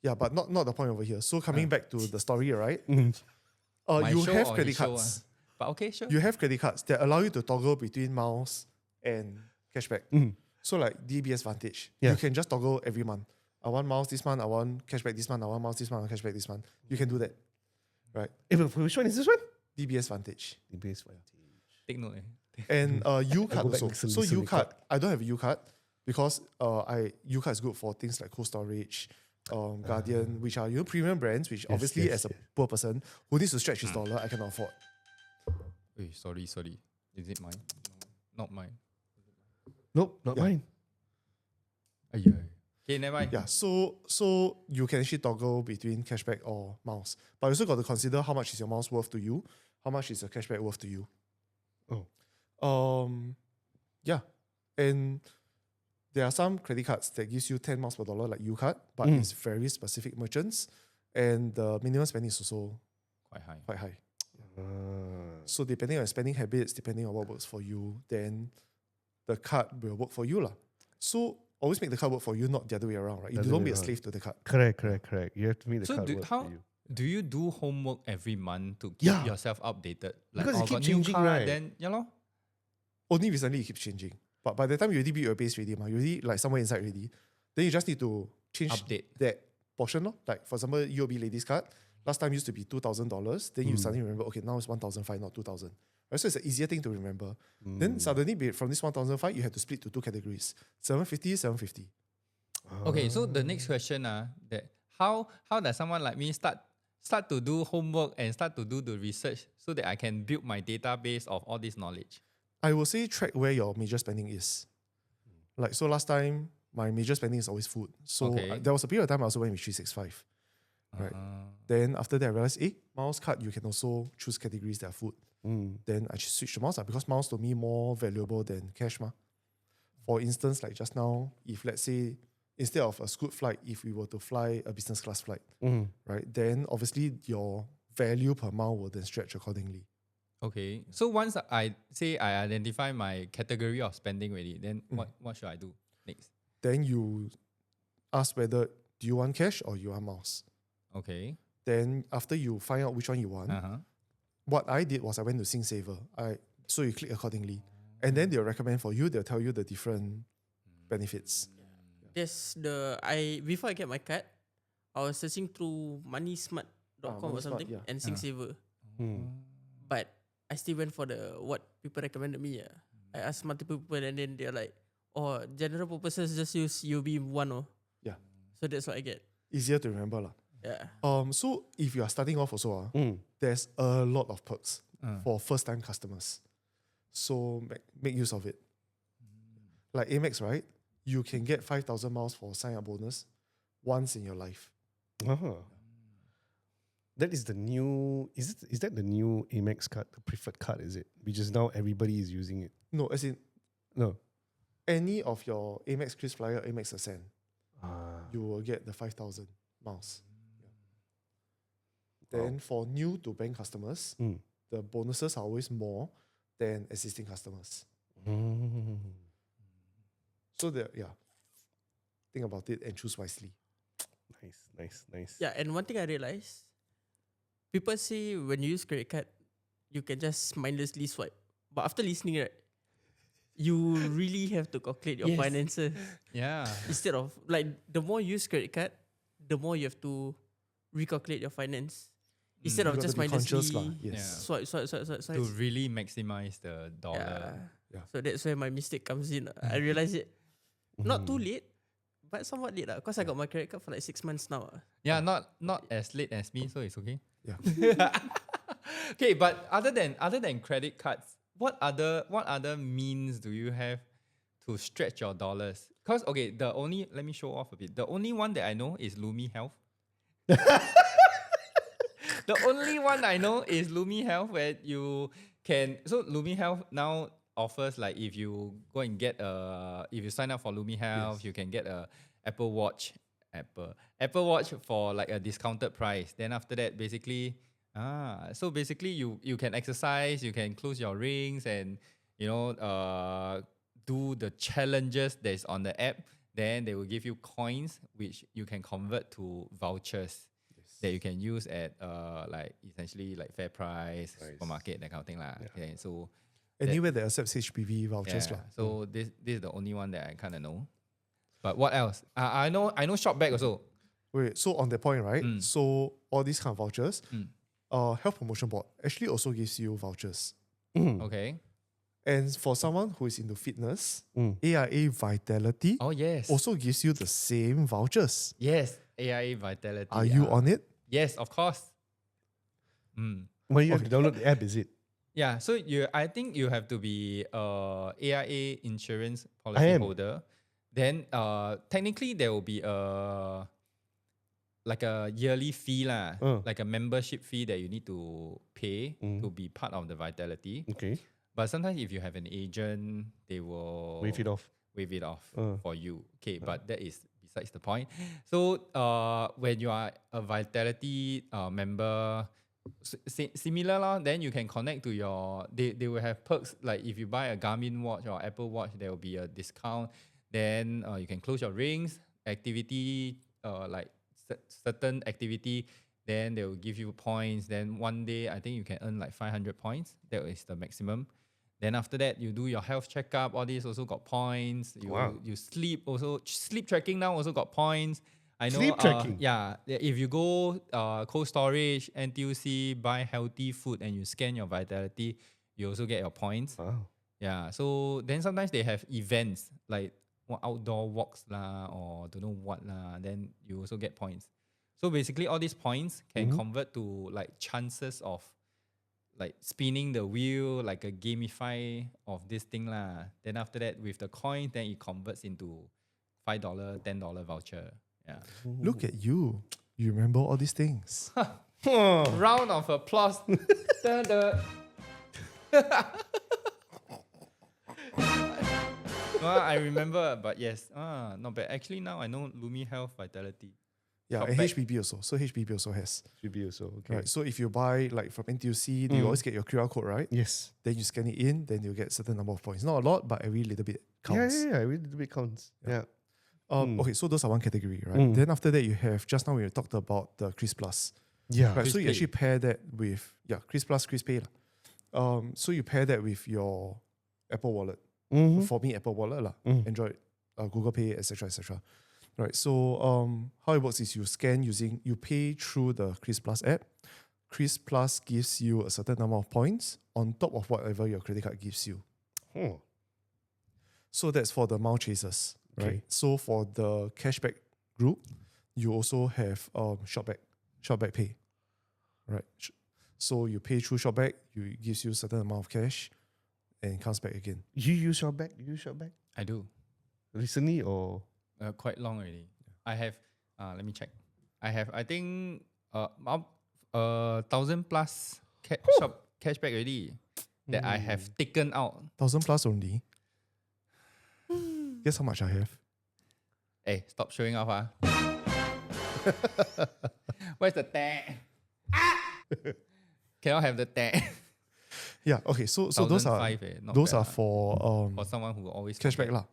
Yeah, but not the point over here. So coming back to the story, right? My You show have or credit his show, cards. But okay, sure. You have credit cards that allow you to toggle between miles and cashback. So like DBS Vantage, Yeah. you can just toggle every month. I want miles this month, I want cashback this month, I want miles this month, I want cashback this month. You can do that. Right? Which one is this one? DBS Vantage. DBS Vantage. Take note. And U card go back also. listen, So listen, U card, I don't have a U card because U card is good for things like Cold Storage, Guardian, which are premium brands, which obviously yes, as a poor person who needs to stretch his dollar, I cannot afford. Wait, sorry. Is it mine? No, not mine. Nope, not Yeah. mine. Okay, never mind. Yeah, so you can actually toggle between cashback or miles, but you also got to consider how much is your miles worth to you, how much is your cashback worth to you. Yeah, and there are some credit cards that gives you 10 miles per dollar, like U card, but it's very specific merchants, and the minimum spending is also Quite high. quite high. So depending on your spending habits, depending on what works for you, then the card will work for you lah. So always make the card work for you, not the other way around, right? You Other don't way be a around. slave to the card. Correct. You have to make the So card do, work how for you. do you do homework every month to keep Yeah. yourself updated? Like, Because it oh, keep got new changing, card, right? Then Only recently it keeps changing. But by the time you already build your base ready, you already like somewhere inside ready, then you just need to change update. that portion. Lor. Like for example, UOB ladies card, last time used to be $2,000, then you suddenly remember, okay, now it's 1,500, not 2,000. Right? So it's an easier thing to remember. Then suddenly from this 1,500, you have to split to two categories, 750, 750. Okay, so the next question that how does someone like me start to do homework and start to do the research so that I can build my database of all this knowledge? I will say track where your major spending is. Like, so last time, my major spending is always food. So Okay. there was a period of time I also went with 365. Right. Then after that, I realized, miles card, you can also choose categories that are food. Then I just switched to miles because miles to me more valuable than cash. For instance, like just now, if let's say, instead of a Scoot flight, if we were to fly a business class flight, right, then obviously your value per mile will then stretch accordingly. Okay, so once I identify my category of spending already, then what should I do next? Then you ask whether do you want cash or you want miles. Okay. Then after you find out which one you want, what I did was I went to SingSaver. So you click accordingly. And then they'll recommend for you, they'll tell you the different benefits. Before I get my card, I was searching through moneysmart.com or MoneySmart, something yeah. and SingSaver. But I still went for the what people recommended me. I asked multiple people and then they're like, oh, general purposes just use UB one. Yeah. So that's what I get. Easier to remember. Lah. Yeah. So if you are starting off also, there's a lot of perks for first time customers. So make use of it. Like Amex, right? You can get 5,000 miles for sign up bonus once in your life. That is the new. Is that the new Amex card, the preferred card? Is it? Which is now everybody is using it. No, as in No. any of your Amex KrisFlyer, Amex Ascend, you will get the 5,000 miles. Then for new to bank customers, the bonuses are always more than existing customers. So think about it and choose wisely. Nice. Yeah, and one thing I realized, people say when you use credit card, you can just mindlessly swipe. But after listening, right, you really have to calculate your finances. Yeah. Instead of like the more you use credit card, the more you have to recalculate your finance. Instead of You got just to be conscious mindlessly lah, yes. swipe. To really maximize the dollar. Yeah. So that's where my mistake comes in. I realize it not too late, but somewhat late because I got my credit card for like 6 months now. Yeah, not as late as me, so it's okay. Yeah. Okay, but other than credit cards, what other means do you have to stretch your dollars? Because let me show off a bit. The only one that I know is Lumi Health. The only one I know is Lumi Health, where you can. So Lumi Health now offers, like, if you go and get if you sign up for Lumi Health, you can get a Apple Watch for like a discounted price. Then after that, basically, you can exercise, you can close your rings, and do the challenges that's on the app. then they will give you coins which you can convert to vouchers that you can use at like essentially like Fair Price, Nice. supermarket, that kind of thing lah. Okay, so Anywhere that accepts HPV vouchers yeah, lah. so this is the only one that I kind of know. But what else? I know Shopback also. Wait, so on that point, right? Mm. So all these kind of vouchers, Mm. Health Promotion Board actually also gives you vouchers. Okay. And for someone who is into fitness, Mm. AIA Vitality Oh yes. also gives you the same vouchers. Yes. AIA Vitality. Are you on it? Yes, of course. Well, you have to download the app, is it? Yeah, so I think you have to be AIA insurance am. policy holder. Then technically there will be like a yearly fee lah, like a membership fee that you need to pay to be part of the Vitality. Okay. But sometimes if you have an agent, they will Wave it off. waive it off for you. Okay, but that is besides the point. So when you are a Vitality member, similar lah, then you can connect to your, they will have perks, like if you buy a Garmin watch or Apple Watch, there will be a discount. Then you can close your rings, activity, like certain activity, then they will give you points. Then one day, I think you can earn like 500 points. That is the maximum. Then after that, you do your health checkup. All these also got points. You sleep also. Sleep tracking now also got points. I know. Sleep tracking? Yeah. If you go Cold Storage, NTUC, buy healthy food and you scan your Vitality, you also get your points. Wow. Yeah. So then sometimes they have events like outdoor walks lah or don't know what lah. Then you also get points. So basically, all these points can convert to like chances of like spinning the wheel, like a gamify of this thing lah. Then after that, with the coin, then it converts into $5, $10 voucher. Yeah. Look at you. You remember all these things. Round of applause. Dun, dun. Well, I remember, but yes, not bad. Actually, now I know Lumi Health Vitality. Yeah, and Shopback. HPB also. So HPB also has. Should be also. Okay. Right. So if you buy like from NTUC, you always get your QR code, right? Yes. Then you scan it in, then you'll get certain number of points. Not a lot, but every little bit counts. Yeah. Every little bit counts. Yeah. Okay, so those are one category, right? Then after that, you have just now we talked about the Chris Plus. Yeah. Right, so you Pay. actually pair that with Chris Plus, Chris Pay lah. So you pair that with your Apple Wallet. For me, Apple Wallet lah, Android, Google Pay, etc., etc. Right. So how it works is you pay through the Chris Plus app. Chris Plus gives you a certain number of points on top of whatever your credit card gives you. So that's for the mile chasers, right? Okay. So for the cashback group, you also have Shopback Pay, right? So you pay through Shopback, it gives you a certain amount of cash, and it comes back again. You use Shopback? You use Shopback? I do. Recently or? Quite long already. I have, let me check. I have, I think, 1,000 plus cashback already that I have taken out. 1,000 plus only. Guess how much I have? Hey, stop showing off, Where's the tag? Cannot have the tag. Yeah. Okay. So those are 1,500, not those bad are lah. for someone who always cashback forget. lah.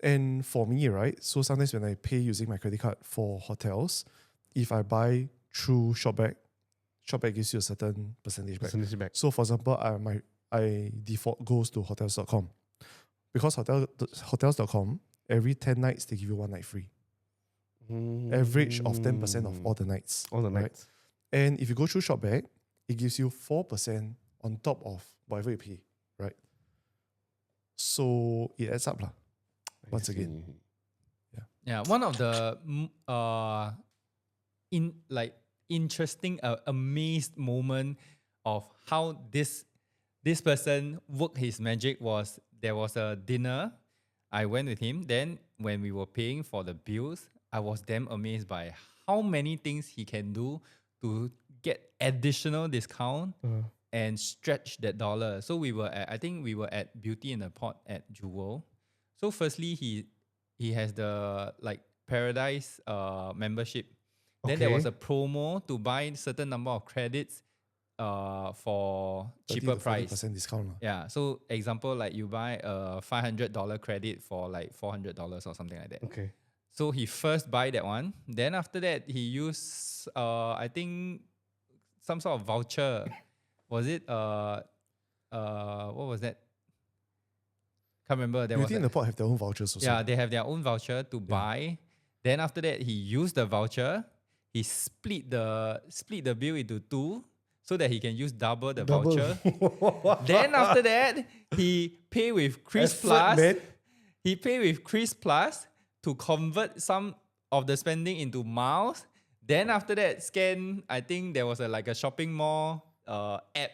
And for me, right? So sometimes when I pay using my credit card for hotels, if I buy through Shopback gives you a certain percentage back. Percentage back. So for example, I default goes to hotels.com. Because hotels.com, every 10 nights they give you 1 night free. Average of 10% of all the nights. All the right? nights. And if you go through Shopback, it gives you 4% on top of whatever you pay, right? So it adds up lah. Once again. Yeah, one of the interesting, amazed moment of how this person worked his magic was there was a dinner. I went with him. Then when we were paying for the bills, I was damn amazed by how many things he can do to get additional discount and stretch that dollar. So I think we were at Beauty in the Pot at Jewel. So firstly, he has the like Paradise membership. Then there was a promo to buy certain number of credits. for 30 cheaper to price. 40% discount. lah. Yeah. So example, like you buy a $500 credit for like $400 or something like that. Okay. So he first buy that one. Then after that, he used I think some sort of voucher. Was it what was that? Can't remember. There was Beauty and the Pot have their own vouchers also. yeah, they have their own voucher to buy. Then after that, he used the voucher. He split the bill into two so that he can use double the voucher. Then after that, he pay with Chris Effort, Plus. man. He pay with Chris Plus to convert some of the spending into miles. Then after that, scan. I think there was like a shopping mall app.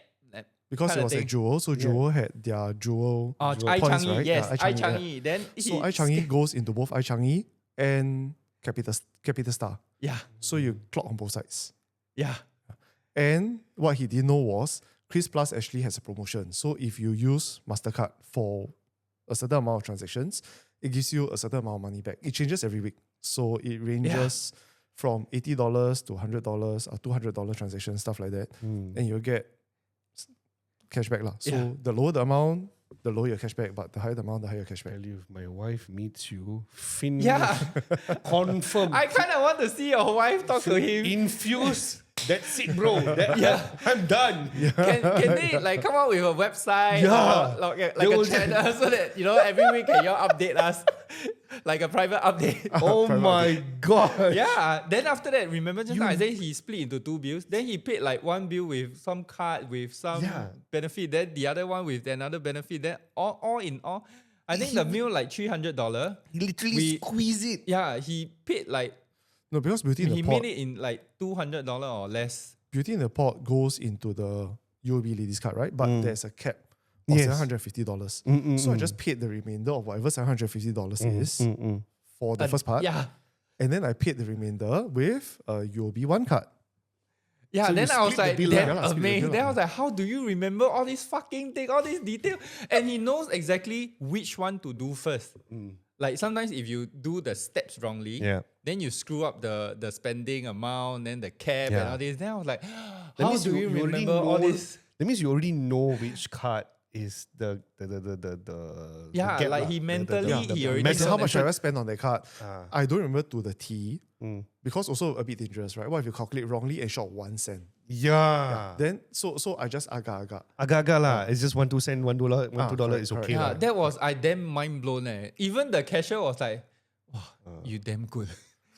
Because it kinda was thing. at Jewel, so Jewel had their Jewel Oh, Jewel Ai points, Changi, right? yes, Yeah, Ai yeah. Changi. Then So Ai Changi goes into both Ai Changi and Capital Star. Yeah, So you clock on both sides. yeah. And what he didn't know was Chris Plus actually has a promotion. So if you use MasterCard for a certain amount of transactions, it gives you a certain amount of money back. It changes every week. So it ranges from $80 to $100 or $200 transactions, stuff like that. And you'll get cashback. Lah. So Yeah. the lower the amount, the lower your cashback, but the higher the amount, the higher your cashback. Tell you, if my wife meets you, finish. Yeah. Confirm. I kind of want to see your wife talk to him. Infuse. That's it, bro. Yeah. I'm done. Can they like come up with a website Yeah. or like They a will channel so that every week can you all update us like a private update? Oh my god. Yeah. Then after that, remember just now I said he split into two bills. Then he paid like one bill with some card with some Yeah. benefit. Then the other one with another benefit. Then all in all, I think the meal like $300. He literally We- squeeze it. Yeah, he paid like No, because Beauty in he the Pot, made it in like $200 or less. Beauty in the Pot goes into the UOB Ladies Card, right? But there's a cap of Yes. $750. So I just paid the remainder of whatever $750 is for the first part. Yeah. And then I paid the remainder with a UOB One card. Yeah, So then you I was split the like, bill damn lah. Yeah lah, split the amazed. bill Then I lah. was like, how do you remember all these fucking things, all these details? And he knows exactly which one to do first. Like sometimes if you do the steps wrongly, Yeah. then you screw up the spending amount, then the cap and Yeah. all this. Then I was like, That how means do you already remember all know- this? That means you already know which card is the Yeah, gap like lah. he mentally, he already Imagine how knows much that- I ever spent on that card. Ah. I don't remember to the T because also a bit dangerous, right? What if you calculate wrongly and short 1 cent? Yeah. Then so I just agak-agak. Agak-agak lah. It's just 1-2 cent, $1, $2 correct, is okay. correct. Yeah, lah. that was I damn mind blown. Even the cashier was like, wow, you damn good.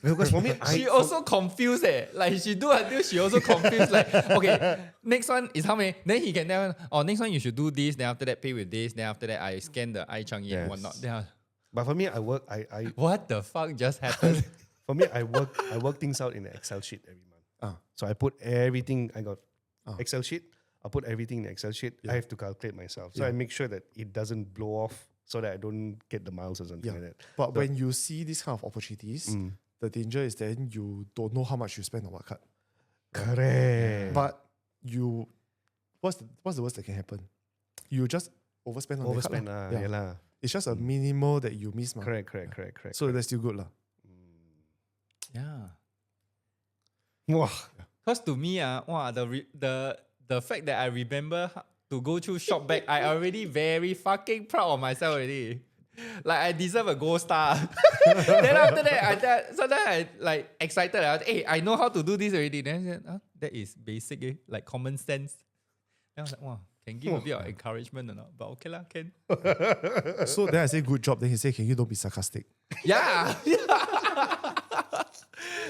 Because for me, She also confused Like she do until she also confused. Like, okay, next one is how many? Then he can tell, oh, next one you should do this. Then after that, pay with this. Then after that, I scan the Ai Changi Yes. and whatnot. Then but for me, I work. I what the fuck just happened? for me, I work things out in an Excel sheet every month. So I put everything. I got Excel sheet. I put everything in Excel sheet. I have to calculate myself. So I make sure that it doesn't blow off, so that I don't get the miles or something like that. But when you see these kind of opportunities, the danger is then you don't know how much you spend on what card. Correct. But you, what's the worst that can happen? You just overspend on the Overspend card. lah. Yeah lah. It's just a minimal that you miss. Correct. So that's still good. Yeah. Wah. Because to me, the fact that I remember to go through shop back, I already very fucking proud of myself already. Like I deserve a gold star. Then after that, sometimes I like excited. Hey, I know how to do this already. Then I said, that is basic, like common sense. Then I was like, wow, can give a bit of encouragement or not? But okay lah, can. So then I say good job. Then he say, can you don't be sarcastic? Yeah.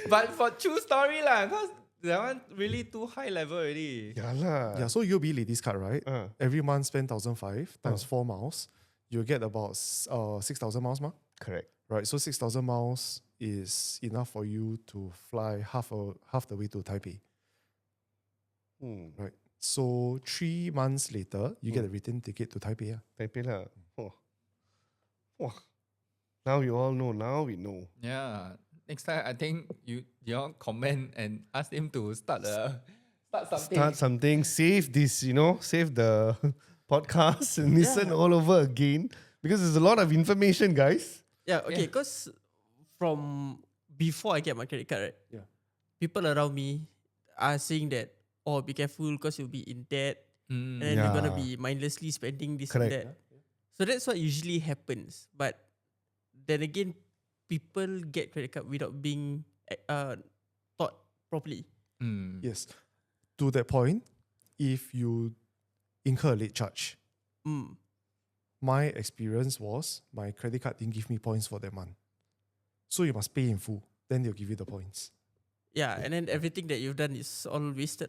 But for true story lah, cause that one really too high level already. Yeah lah. Yeah. So UOB Ladies Card, right? Uh. Every month spend 1,500 times 4 miles. You get about 6,000 miles, Correct. right? So 6,000 miles is enough for you to fly half the way to Taipei, right? So 3 months later, you get a return ticket to Taipei. Taipei lah. Wah. Now you all know. Now we know. Yeah. Next time, I think you all comment and ask him to start something. Start something. Save this. Save the podcast and listen all over again, because there's a lot of information, guys. Yeah, okay, because from before I get my credit card, right? Yeah. People around me are saying that or be careful because you'll be in debt, Mm. and then you're gonna Yeah. be mindlessly spending this Correct. and that. So that's what usually happens. But then again, people get credit card without being taught properly. Mm. Yes. To that point, if you incur a late charge, Mm. my experience was my credit card didn't give me points for that month. So you must pay in full. Then they'll give you the points. Yeah, and then everything that you've done is all wasted.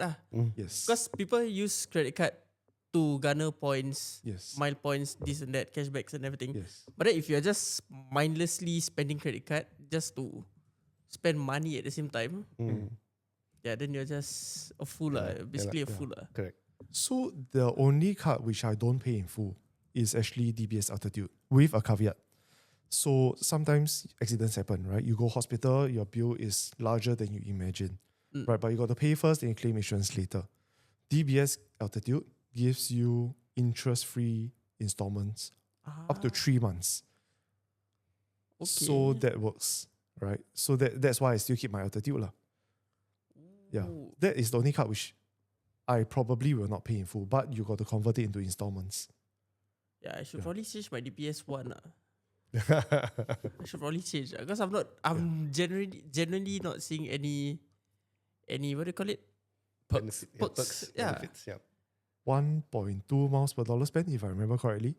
Yes. Because people use credit card to garner points, Yes. mile points, this and that, cashbacks and everything. Yes. But then if you're just mindlessly spending credit card just to spend money at the same time, yeah, then you're just a fool, basically a fool. Correct. So the only card which I don't pay in full is actually DBS Altitude with a caveat. So sometimes accidents happen, right? You go hospital, your bill is larger than you imagine, right? But you got to pay first, then you claim insurance later. DBS Altitude gives you interest-free installments up to 3 months. Okay. So that works, right? So that's why I still keep my Altitude lah. Yeah, Ooh. that is the only card which I probably will not pay in full, but you got to convert it into installments. Yeah, I should Yeah. probably change my DPS one. I should probably change because I'm genuinely not seeing any what do you call it? Perks. Perks, yeah. Benefits, yeah. 1.2 miles per dollar spent, if I remember correctly.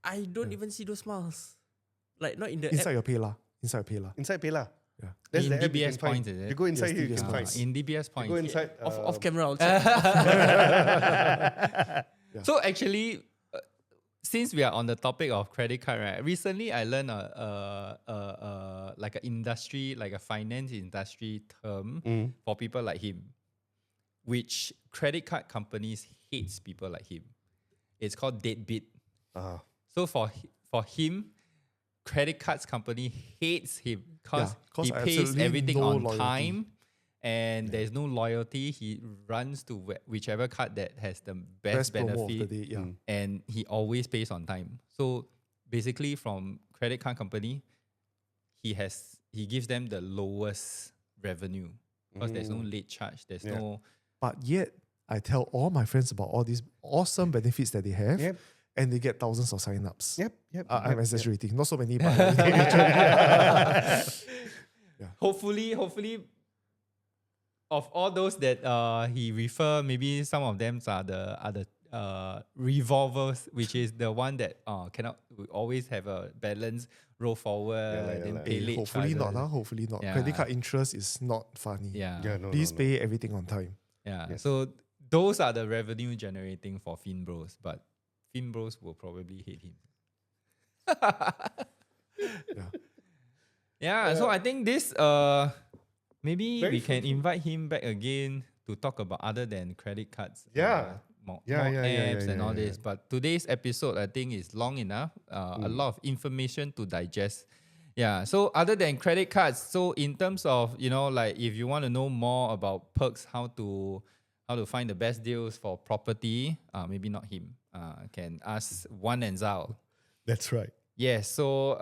I don't even see those miles. Like not in the Inside app. your PayLah. Inside your PayLah. Inside PayLah. Yeah. That's In the app you DBS can find. points, is it? You go inside Yes, here, you DBS can find. points. In DBS You points. go inside. Off camera, I'll check. So actually, since we are on the topic of credit card, right? Recently, I learned like a industry, like a finance industry term for people like him, which credit card companies hates people like him. It's called deadbeat. So for him, credit cards company hates him because Yeah, 'cause he I pays absolutely everything no on loyalty. time. And there's no loyalty. He runs to whichever card that has the best promo of benefit, the day. Yeah. and he always pays on time. So basically, from credit card company, he gives them the lowest revenue because there's no late charge. There's Yeah. no But yet, I tell all my friends about all these awesome benefits that they have, Yep. and they get thousands of sign-ups. Yep. I'm exaggerating. Not so many, but hopefully of all those that he refer, maybe some of them are the revolvers, which is the one that cannot we always have a balance, roll forward, then pay late hopefully not. charges. Hopefully not. Yeah. Credit card interest is not funny. Yeah. No, Please no. pay everything on time. Yeah. Yes. So those are the revenue generating for Finbros, but Finbros will probably hate him. Yeah. So I think this maybe Very we can invite him back again to talk about other than credit cards. Yeah. More Yeah, apps and all yeah. this. But today's episode I think is long enough. A lot of information to digest. Yeah. So other than credit cards, so in terms of, like if you want to know more about perks, how to find the best deals for property, maybe not him. Can ask Wan and Zhao. That's right. Yes. So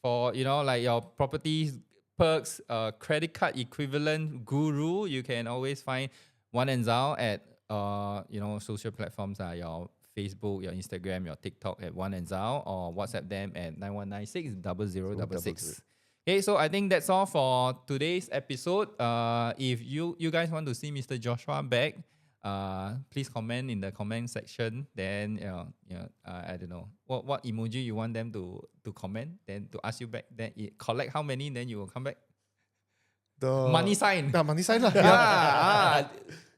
for like your property perks, credit card equivalent guru, you can always find Wan and Zhao at social platforms are your Facebook, your Instagram, your TikTok at Wan and Zhao, or WhatsApp them at 9196 Okay, so I think that's all for today's episode. If you guys want to see Mr. Joshua back, please comment in the comment section. Then I don't know what emoji you want them to comment. Then to ask you back. Then collect how many. Then you will come back. The Money sign. Yeah, money sign lah.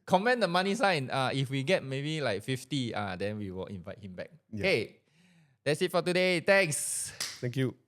Comment the money sign. If we get maybe like 50, then we will invite him back. Yeah. Okay, that's it for today. Thanks. Thank you.